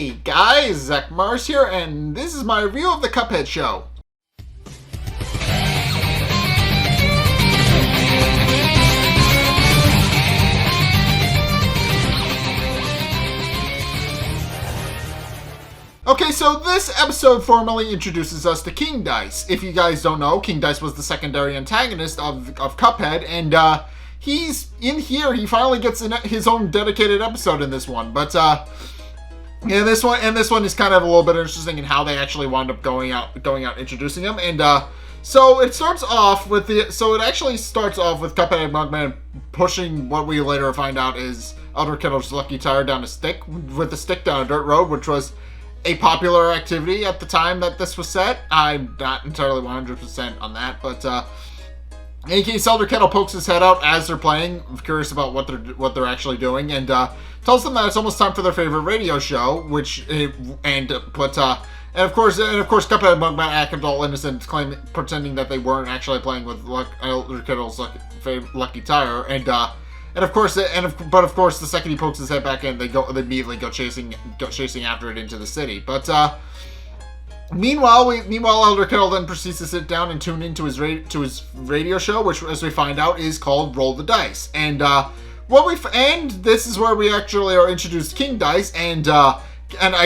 Hey guys, Zack here, and this is my review of the Cuphead show. Okay, so this episode formally introduces us to King Dice. If you guys don't know, King Dice was the secondary antagonist of Cuphead, and he's in here. He finally gets his own dedicated episode in this one, but yeah, this one is kind of a little bit interesting in how they actually wound up going out introducing him, and so it starts off with Cuphead and Mugman pushing what we later find out is Elder Kettle's lucky tire down a stick down a dirt road, which was a popular activity at the time that this was set. I'm not entirely 100% on that, but in any case, Elder Kettle pokes his head out as they're playing, curious about what they're actually doing, and tells them that it's almost time for their favorite radio show, of course Cuphead and Mugman act all innocent, pretending that they weren't actually playing with Elder Kettle's lucky tire, but of course, the second he pokes his head back in, they immediately go chasing after it into the city. But meanwhile, Elder Kettle then proceeds to sit down and tune into his radio show, which, as we find out, is called Roll the Dice. And this is where we actually are introduced to King Dice, and I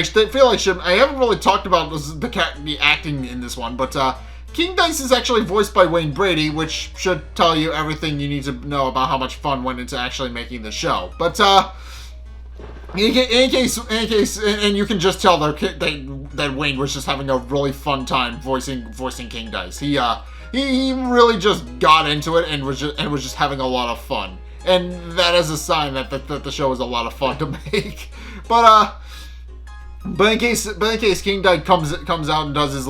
feel I haven't really talked about the acting in this one, but King Dice is actually voiced by Brady, which should tell you everything you need to know about how much fun went into actually making the show. But in any case, and you can just tell that Wayne was just having a really fun time voicing King Dice. He really just got into it and was just having a lot of fun, and that is a sign that the show is a lot of fun to make. But in case King Dice comes out and does his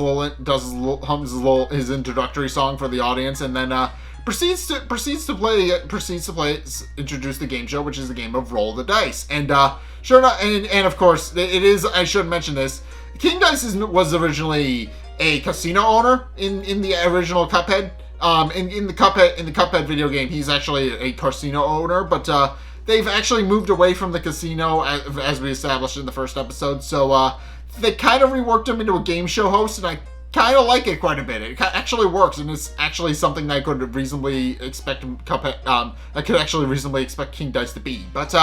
introductory song for the audience, and then proceeds to introduce the game show, which is the game of Roll the Dice. And sure enough, and of course it is. I should mention this. King Dice was originally a casino owner in the original Cuphead. In the Cuphead video game, he's actually a casino owner, but they've actually moved away from the casino, as we established in the first episode, so they kind of reworked him into a game show host, and I kind of like it quite a bit. It actually works, and it's actually something that I could reasonably expect King Dice to be. But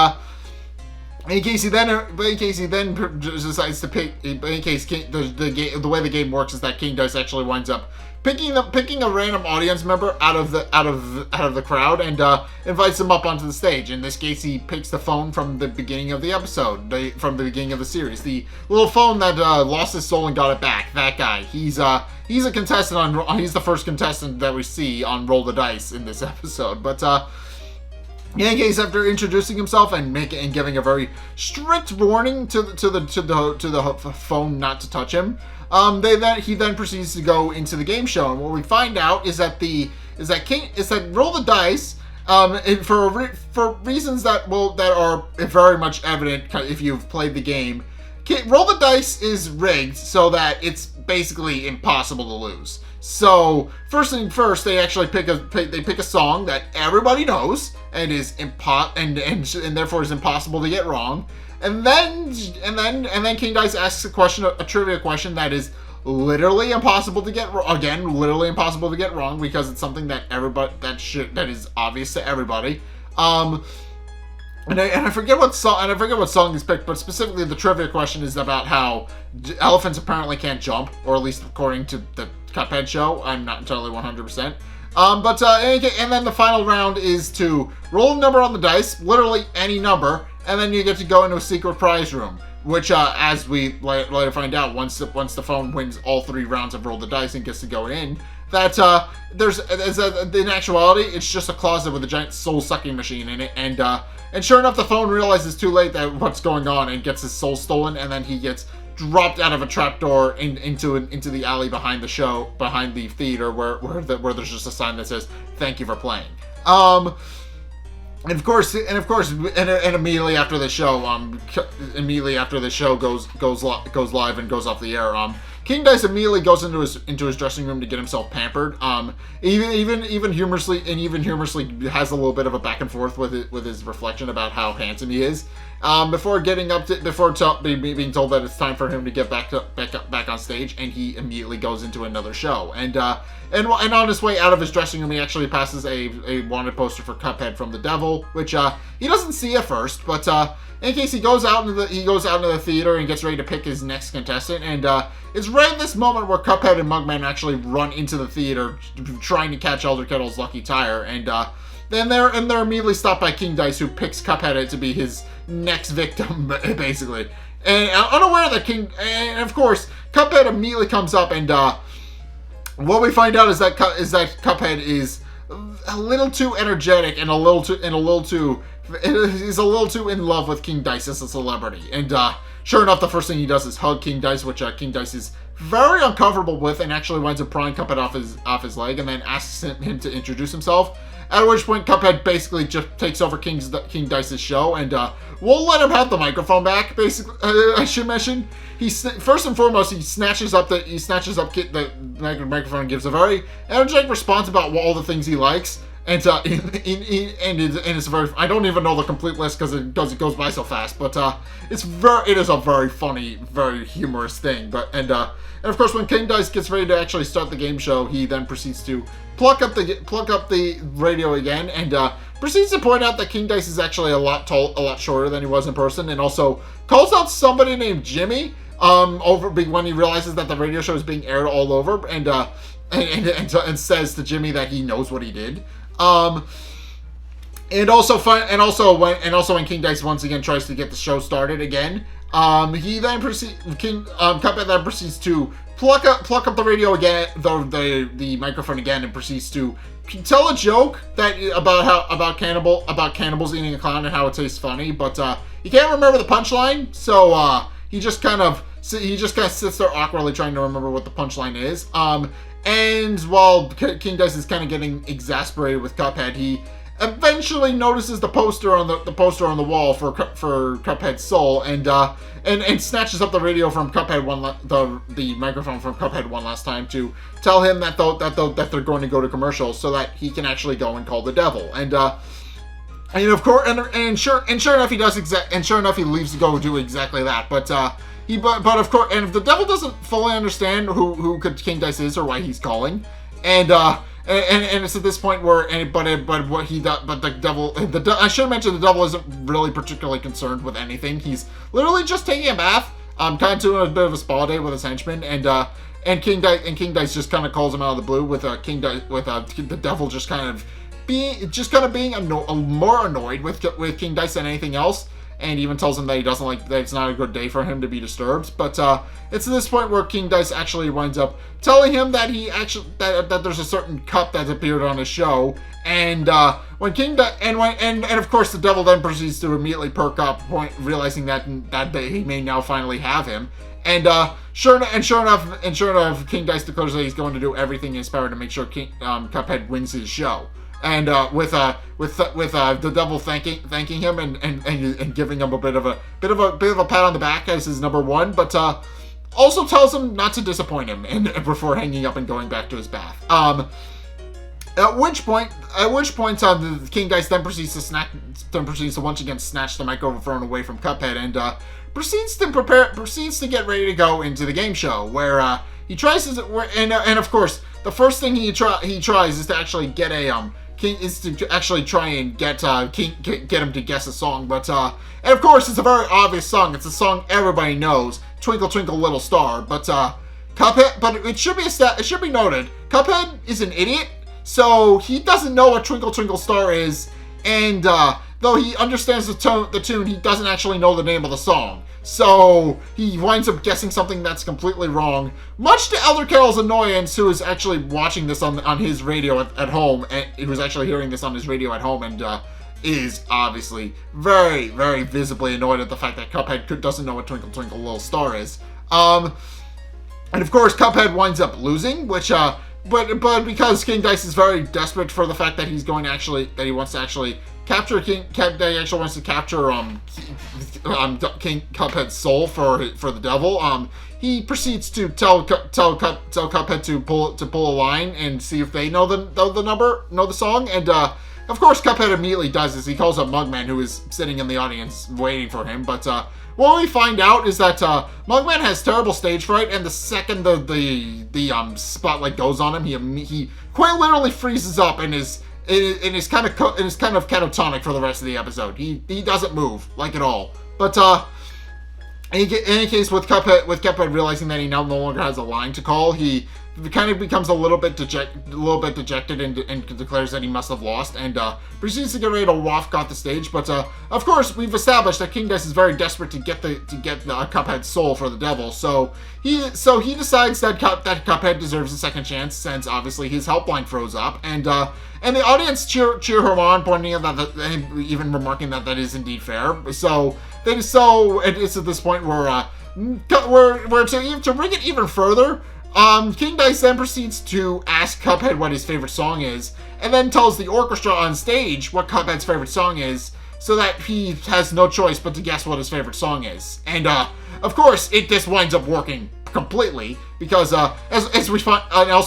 in case he then decides to pick, the way the game works is that King Dice actually winds up picking a random audience member out of the crowd and invites them up onto the stage. In this case, he picks the phone from the beginning of the episode, from the beginning of the series, the little phone that lost his soul and got it back. That guy. He's a contestant he's the first contestant that we see on Roll the Dice in this episode. But in any case, after introducing himself and giving a very strict warning to the phone not to touch him, he then proceeds to go into the game show, and what we find out is that Roll the Dice, for reasons that are very much evident if you've played the game. Roll the Dice is rigged so that it's basically impossible to lose. So first thing first, they actually pick a song that everybody knows and is and therefore is impossible to get wrong. And then King Dice asks a trivia question that is literally impossible to get wrong because it's something that that is obvious to everybody. And I forget what song he's picked, but specifically the trivia question is about how elephants apparently can't jump, or at least according to the Cuphead show. I'm not entirely 100%. And then the final round is to roll a number on the dice, literally any number, and then you get to go into a secret prize room, which, as we later find out, once the phone wins all 3 rounds of Roll the Dice and gets to go in, that in actuality, it's just a closet with a giant soul-sucking machine in it, and sure enough, the phone realizes too late that what's going on and gets his soul stolen, and then he gets dropped out of a trapdoor into the alley behind the theater, where there's just a sign that says "Thank you for playing." And of course, immediately after the show goes live and goes off the air, King Dice immediately goes into his dressing room to get himself pampered. Even humorously has a little bit of a back and forth with his reflection about how handsome he is. before being told that it's time for him to get back on stage, and he immediately goes into another show. And on his way out of his dressing room, he actually passes a wanted poster for Cuphead from the devil, which he doesn't see at first, but in case he goes out into the theater and gets ready to pick his next contestant, and it's right at this moment where Cuphead and Mugman actually run into the theater trying to catch Elder Kettle's lucky tire, and then they're immediately stopped by King Dice, who picks Cuphead to be his next victim, basically. And unaware that and of course, Cuphead immediately comes up, and what we find out is that Cuphead is a little too energetic and a little too in love with King Dice as a celebrity. And sure enough, the first thing he does is hug King Dice, which King Dice is very uncomfortable with, and actually winds up prying Cuphead off his leg, and then asks him to introduce himself. At which point, Cuphead basically just takes over King Dice's show, and won't let him have the microphone back. Basically, I should mention, first and foremost, he snatches up the microphone and gives a very energetic response about all the things he likes. And it's very. I don't even know the complete list because it goes by so fast. But it is a very funny, very humorous thing. And of course, when King Dice gets ready to actually start the game show, he then proceeds to pluck up the radio again, and proceeds to point out that King Dice is actually a lot shorter than he was in person, and also calls out somebody named Jimmy when he realizes that the radio show is being aired all over, and says to Jimmy that he knows what he did. And also when King Dice once again tries to get the show started again, Cuphead then proceeds to pluck up the radio again, the microphone again, and proceeds to tell a joke about cannibals eating a clown and how it tastes funny, but he can't remember the punchline, so he just kind of sits there awkwardly trying to remember what the punchline is. And while King Dice is kind of getting exasperated with Cuphead, he eventually notices the poster on the wall for Cuphead's soul, and snatches up the radio from Cuphead the microphone from Cuphead one last time to tell him that they're going to go to commercials so that he can actually go and call the devil. And of course, and sure enough, he does he leaves to go do exactly that. But of course, and if the devil doesn't fully understand who King Dice is or why he's calling, and it's at this point where I should mention the devil isn't really particularly concerned with anything. He's literally just taking a bath, kind of doing a bit of a spa day with his henchmen, and King Dice just kind of calls him out of the blue with the devil just kind of being more annoyed with King Dice than anything else. And even tells him that that it's not a good day for him to be disturbed. But it's at this point where King Dice actually winds up telling him that that there's a certain cup that's appeared on his show, and of course the devil then proceeds to immediately perk up, realizing that he may now finally have him. And sure enough, King Dice declares that he's going to do everything in his power to make sure Cuphead wins his show. And with the devil thanking him and giving him a bit of a pat on the back as his number one, but also tells him not to disappoint him and before hanging up and going back to his bath. At which point, the King Dice then proceeds to once again snatch the microphone away from Cuphead and proceeds to get ready to go into the game show, where he tries to, and of course the first thing he tries is to actually get try and get him to guess a song, but and of course it's a very obvious song. It's a song everybody knows, "Twinkle Twinkle Little Star." But Cuphead, but it should be noted, Cuphead is an idiot, so he doesn't know what "Twinkle Twinkle Star" is, and though he understands the tune, he doesn't actually know the name of the song. So he winds up guessing something that's completely wrong, much to Elder Kettle's annoyance, who is actually watching this on his radio at home, and who's actually hearing this on his radio at home, and is obviously very, very visibly annoyed at the fact that Cuphead doesn't know what "Twinkle Twinkle Little Star" is. And of course, Cuphead winds up losing, which but because King Dice is very desperate for the fact that he wants to actually capture King Cuphead's soul for the devil. He proceeds to tell Cuphead to pull a line and see if they know the song, and of course, Cuphead immediately does this. He calls up Mugman, who is sitting in the audience waiting for him. But what we find out is that Mugman has terrible stage fright, and the second the spotlight goes on him, he quite literally freezes up and is kind of catatonic for the rest of the episode. He doesn't move like at all. But in any case, with Cuphead realizing that he now no longer has a line to call, he kind of becomes a little bit dejected and declares that he must have lost, and proceeds to get ready to walk off the stage. But of course, we've established that King Dice is very desperate to get the Cuphead's soul for the devil. So he decides that Cuphead deserves a second chance, since obviously his helpline froze up, and the audience cheer him on, pointing out and even remarking that is indeed fair. So it's at this point where to rig it even further, King Dice then proceeds to ask Cuphead what his favorite song is, and then tells the orchestra on stage what Cuphead's favorite song is, so that he has no choice but to guess what his favorite song is. And of course, this winds up working completely, because as we find out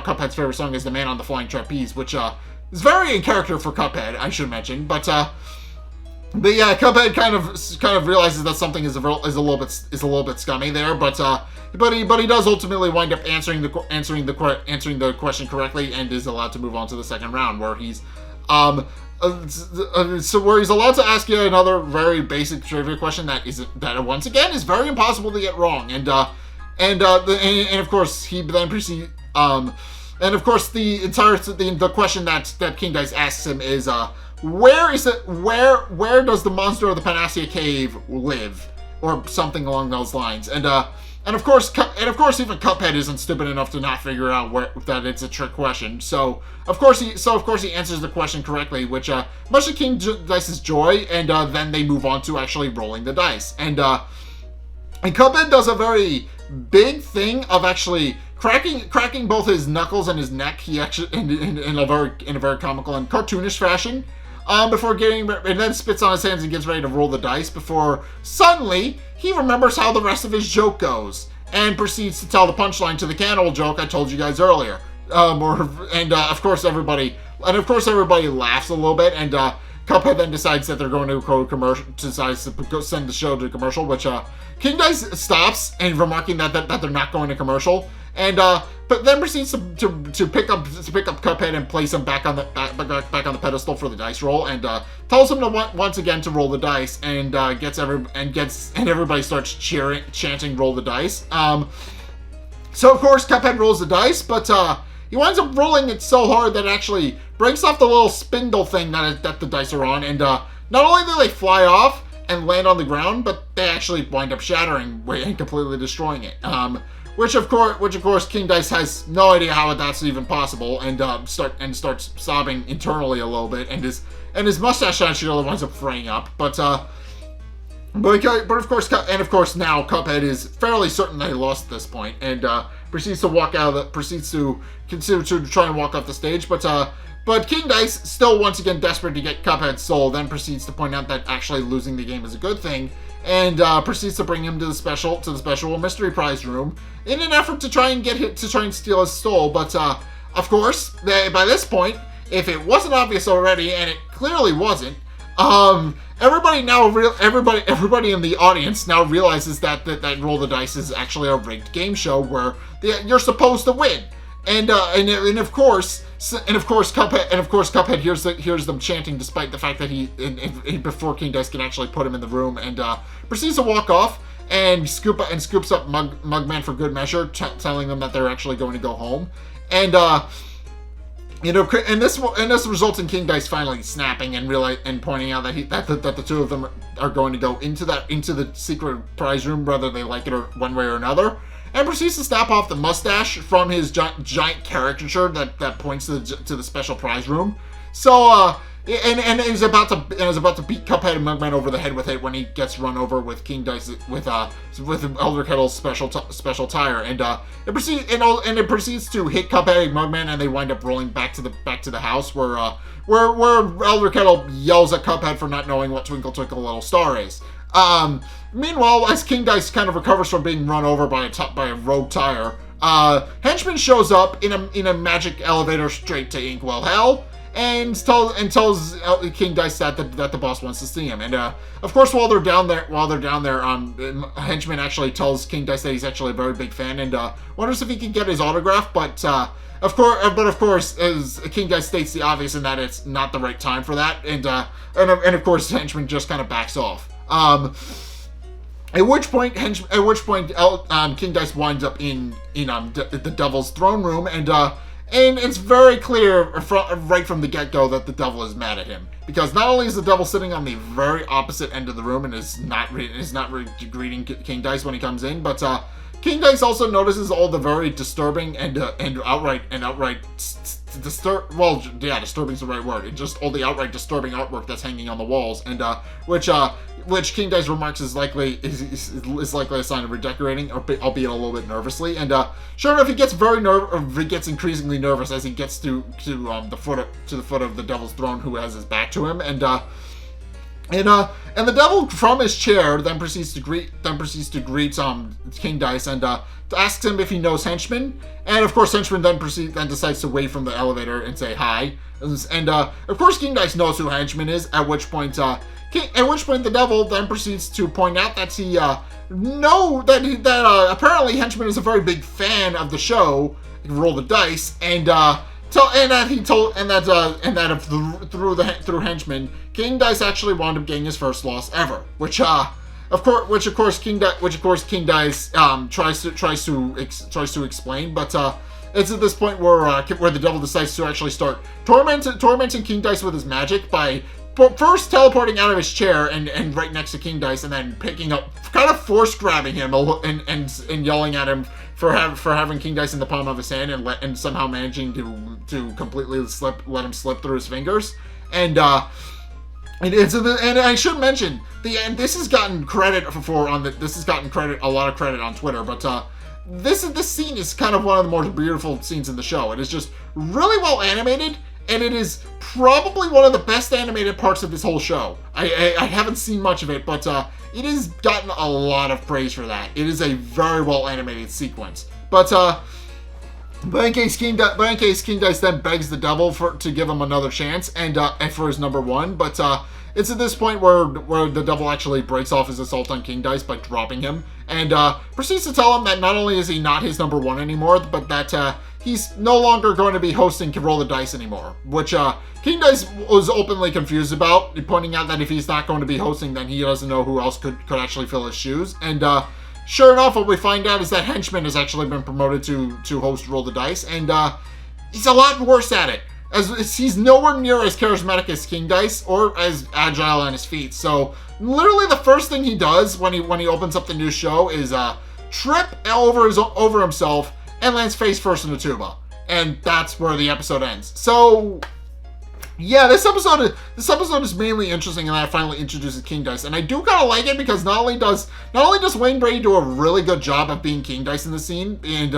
Cuphead's favorite song is "The Man on the Flying Trapeze," which is very in character for Cuphead, I should mention. But yeah, Cuphead kind of realizes that something is a little bit scummy there, but he does ultimately wind up answering the question correctly, and is allowed to move on to the second round, where he's allowed to ask you another very basic trivia question that once again is very impossible to get wrong, and of course he then proceeds. And of course, the question that King Dice asks him is, where does the monster of the Panacea Cave live, or something along those lines? And of course, even Cuphead isn't stupid enough to not figure out that it's a trick question. So of course he answers the question correctly, which much to King Dice's joy, and then they move on to actually rolling the dice. And Cuphead does a very big thing of actually cracking both his knuckles and his neck. He actually in a very comical and cartoonish fashion. And then spits on his hands and gets ready to roll the dice, before suddenly he remembers how the rest of his joke goes, and proceeds to tell the punchline to the cannibal joke I told you guys earlier. Of course everybody laughs a little bit, and Cuphead then decides that they're going to go commercial, decides to go send the show to commercial, which King Dice stops, and remarking that they're not going to commercial, and but then proceeds to pick up Cuphead and place him back on the pedestal for the dice roll, and tells him to once again to roll the dice, and everybody starts chanting "roll the dice." So of course Cuphead rolls the dice, but he winds up rolling it so hard that it actually breaks off the little spindle thing that the dice are on, and not only do they fly off and land on the ground, but they actually wind up shattering and completely destroying it. Which of course King Dice has no idea how that's even possible, and starts sobbing internally a little bit, and his mustache actually winds up fraying up. But of course now Cuphead is fairly certain that he lost at this point, and proceeds to continue to try and walk off the stage. But King Dice, still once again desperate to get Cuphead's soul, then proceeds to point out that actually losing the game is a good thing, and proceeds to bring him to the special mystery prize room in an effort to try and steal his soul. But of course, by this point, if it wasn't obvious already, and it clearly wasn't, everybody in the audience now realizes that Roll the Dice is actually a rigged game show where you're supposed to win. And of course Cuphead hears them chanting, despite the fact that before King Dice can actually put him in the room, and proceeds to walk off and scoops up Mugman for good measure, telling them that they're actually going to go home, and this results in King Dice finally snapping and pointing out that the two of them are going to go into the secret prize room, whether they like it or one way or another. And proceeds to snap off the mustache from his giant caricature that points to the special prize room. So and is about to beat Cuphead and Mugman over the head with it when he gets run over with King Dice with Elder Kettle's special tire, and it proceeds to hit Cuphead and Mugman, and they wind up rolling back to the house where Elder Kettle yells at Cuphead for not knowing what Twinkle Twinkle Little Star is. Meanwhile, as King Dice kind of recovers from being run over by a rogue tire, Henchman shows up in a magic elevator straight to Inkwell Hell, and tells King Dice that the boss wants to see him. And of course, while they're down there, henchman actually tells King Dice that he's actually a very big fan and wonders if he can get his autograph. But of course, as King Dice states the obvious in that it's not the right time for that, and of course, henchman just kind of backs off. At which point, King Dice winds up in the Devil's throne room, and it's very clear right from the get-go that the Devil is mad at him, because not only is the Devil sitting on the very opposite end of the room and is not greeting King Dice when he comes in, but King Dice also notices all the very disturbing and outright disturbing is the right word. It's just all the outright disturbing artwork that's hanging on the walls, and which King Dice remarks is likely a sign of redecorating, albeit a little bit nervously. And sure enough, he gets increasingly nervous as he gets to the foot of the Devil's throne, who has his back to him, and the Devil from his chair then proceeds to greet King Dice and asks him if he knows Henchman, and of course Henchman then decides to wave from the elevator and say hi, and of course King Dice knows who Henchman is. At which point the Devil then proceeds to point out that apparently Henchman is a very big fan of the show, Roll the Dice, through Henchman, King Dice actually wound up getting his first loss ever, which of course King Dice tries to explain, but it's at this point where the Devil decides to actually start tormenting King Dice with his magic by first teleporting out of his chair and right next to King Dice, and then picking up, kind of force grabbing him and yelling at him for having King Dice in the palm of his hand and somehow managing to completely let him slip through his fingers. And I should mention this has gotten a lot of credit on Twitter, but this scene is kind of one of the more beautiful scenes in the show. It is just really well animated, and it is probably one of the best animated parts of this whole show. I haven't seen much of it, but it has gotten a lot of praise for that. It is a very well animated sequence. But in case King Dice then begs the Devil to give him another chance and for his number one, but it's at this point where the Devil actually breaks off his assault on King Dice by dropping him, and proceeds to tell him that not only is he not his number one anymore, but that he's no longer going to be hosting Roll the Dice anymore, which King Dice was openly confused about, pointing out that if he's not going to be hosting, then he doesn't know who else could actually fill his shoes. And sure enough, what we find out is that Henchman has actually been promoted to host Roll the Dice, and he's a lot worse at it, as he's nowhere near as charismatic as King Dice or as agile on his feet. So literally the first thing he does when he opens up the new show is trip over himself and lands face first in the tuba, and that's where the episode ends. So yeah, this episode is mainly interesting, and that finally introduces King Dice, and I do kind of like it because not only does Wayne Brady do a really good job of being King Dice in the scene, and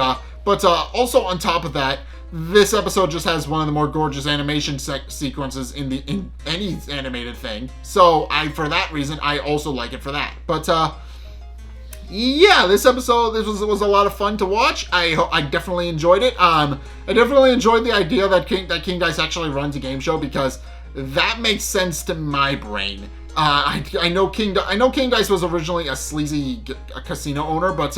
but also on top of that, this episode just has one of the more gorgeous animation sequences in any animated thing. So for that reason, I also like it for that. But yeah, this was a lot of fun to watch. I definitely enjoyed it. I definitely enjoyed the idea that King Dice actually runs a game show, because that makes sense to my brain. I know King Dice was originally a sleazy casino owner, but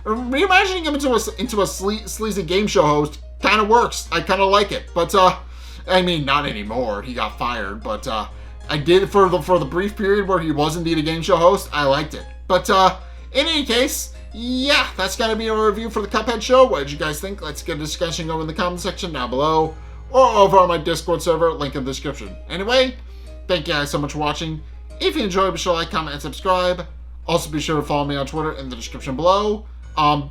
reimagining him into a sleazy game show host kind of works. I kind of like it, but I mean, not anymore. He got fired, but I did for the brief period where he was indeed a game show host. I liked it, but in any case, yeah, that's gonna be a review for the Cuphead show. What did you guys think? Let's get a discussion going in the comment section down below, or over on my Discord server, link in the description. Anyway, thank you guys so much for watching. If you enjoyed, be sure to like, comment, and subscribe. Also, be sure to follow me on Twitter in the description below.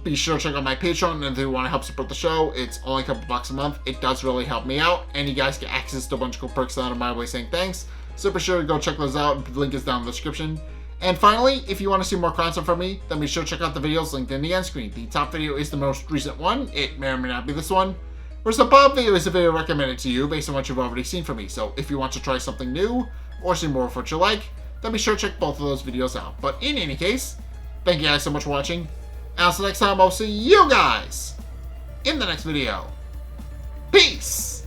Be sure to check out my Patreon, and if you want to help support the show, it's only a couple bucks a month. It does really help me out, and you guys get access to a bunch of cool perks that are my way saying thanks. So be sure to go check those out. The link is down in the description. And finally, if you want to see more content from me, then be sure to check out the videos linked in the end screen. The top video is the most recent one. It may or may not be this one. Whereas the bottom video is a video recommended to you based on what you've already seen from me. So if you want to try something new, or see more of what you like, then be sure to check both of those videos out. But in any case, thank you guys so much for watching. And until next time, I'll see you guys in the next video. Peace!